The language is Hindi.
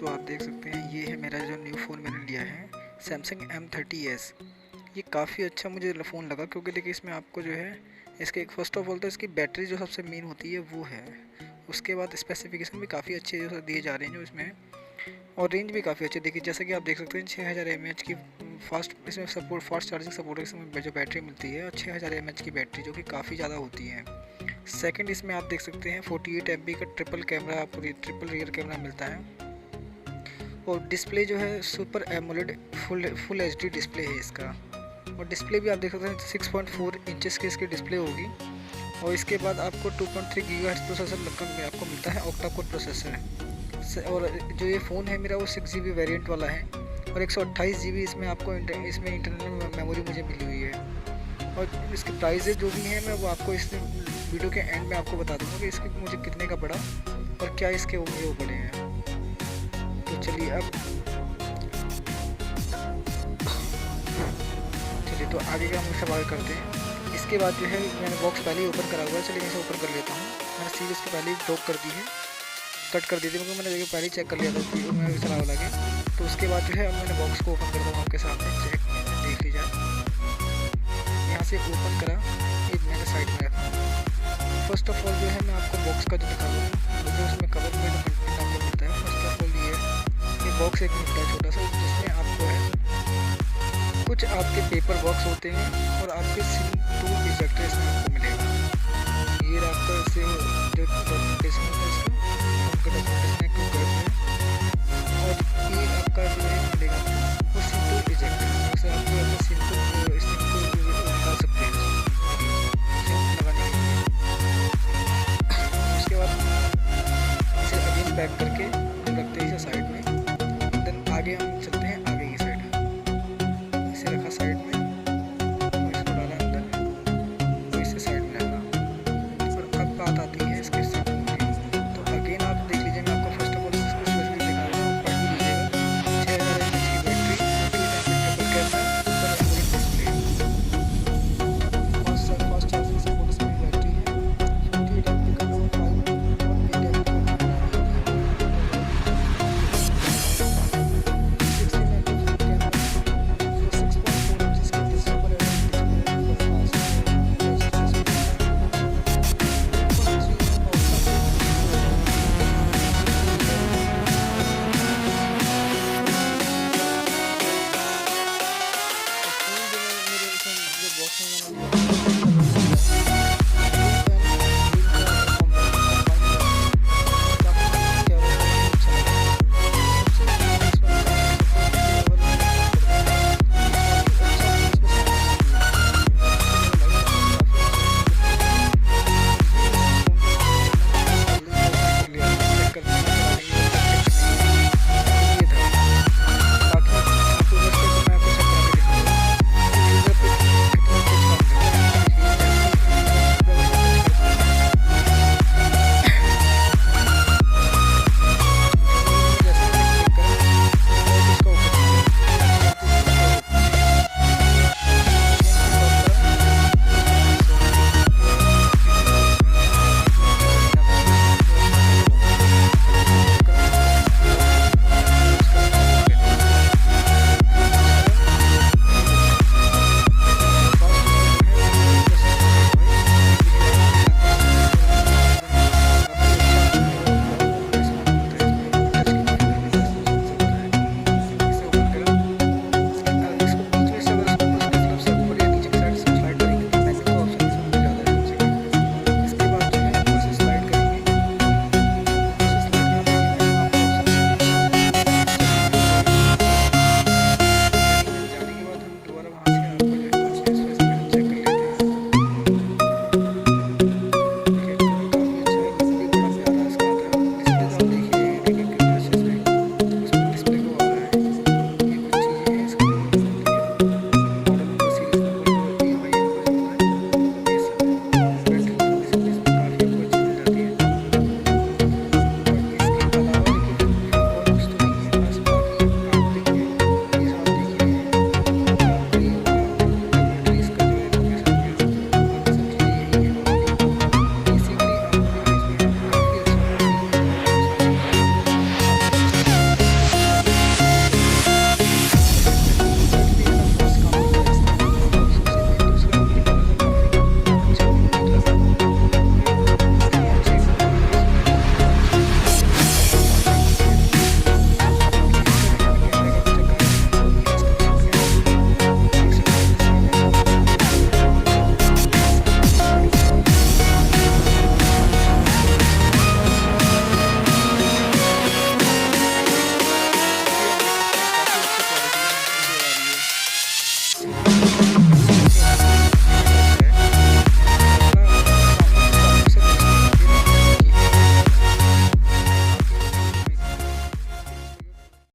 तो आप देख सकते हैं ये है मेरा जो न्यू फ़ोन मैंने लिया है सैमसंग M30s। ये काफ़ी अच्छा मुझे फ़ोन लगा क्योंकि देखिए इसमें आपको जो है इसके फर्स्ट ऑफ ऑल तो इसकी बैटरी जो सबसे मेन होती है वो है। उसके बाद स्पेसिफिकेशन भी काफ़ी अच्छे जो दिए जा रहे हैं जो इसमें, और रेंज भी काफ़ी अच्छी। देखिए जैसा कि आप देख सकते हैं 6000 mAh की फास्ट इसमें सपोर्ट, फास्ट चार्जिंग सपोर्ट इसमें जो बैटरी मिलती है, और 6000 mAh की बैटरी जो कि काफ़ी ज़्यादा होती है। सेकंड इसमें आप देख सकते हैं 48 MP का triple camera, triple rear camera मिलता है। और डिस्प्ले जो है super AMOLED full HD display है इसका। और डिस्प्ले भी आप देख सकते हैं 6.4 इंचेस की इसकी डिस्प्ले होगी। और इसके बाद आपको 2.3 GHz प्रोसेसर आपको मिलता है, ऑक्टा कोर प्रोसेसर। और जो ये फ़ोन है मेरा वो 6GB वेरिएंट वाला है, और 128GB इसमें आपको इसमें इंटरनल मेमोरी मुझे मिली हुई है। और इसके प्राइजेज जो भी हैं मैं वो आपको इस वीडियो के एंड में आपको बता दूंगा कि इसके मुझे कितने का पड़ा और क्या इसके वो पड़े हैं। तो चलिए तो आगे का हम सवाल करते हैं। इसके बाद जो है मैंने बॉक्स पहले ही ओपन करा हुआ है, चलिए इसे ओपन कर लेता हूँ। मैंने सीरीज इसको पहले ही ड्रॉप कर दी है, कट कर दी थी क्योंकि मैंने देखिए पहले ही चेक कर लिया था वीडियो में चला लगे। तो उसके बाद जो है अब मैंने बॉक्स को ओपन कर दूँगा आपके सामने, चेक देख लीजिए। यहाँ से ओपन करा, ये मैंने साइड में रखा। फर्स्ट ऑफ ऑल जो है मैं आपको बॉक्स का जो दिखा दूँ, जो उसमें कवर में जो कंटेंट आपको मिलता है। फर्स्ट ऑफ ऑल ये बॉक्स एक मिलता है छोटा सा, जिसमें आपको है कुछ आपके पेपर बॉक्स होते हैं और आपके सिम टूल इजेक्टर इसमें आपको मिलेगा। ये आपका इससे जो डॉक्यूमेंटेशन है इसका, उनका डॉक्यूमेंटेशन है क्यों करते हैं। और ये आपका जो है मिलेगा वो सिम टूल इजेक्टर, जैसे आपको अपने सिम को निकाल सकते हैं सिम लगाने के लिए। उसके बाद इसे अगेन पैक करके हम रखते हैं इसे साइड में। देन आगे हम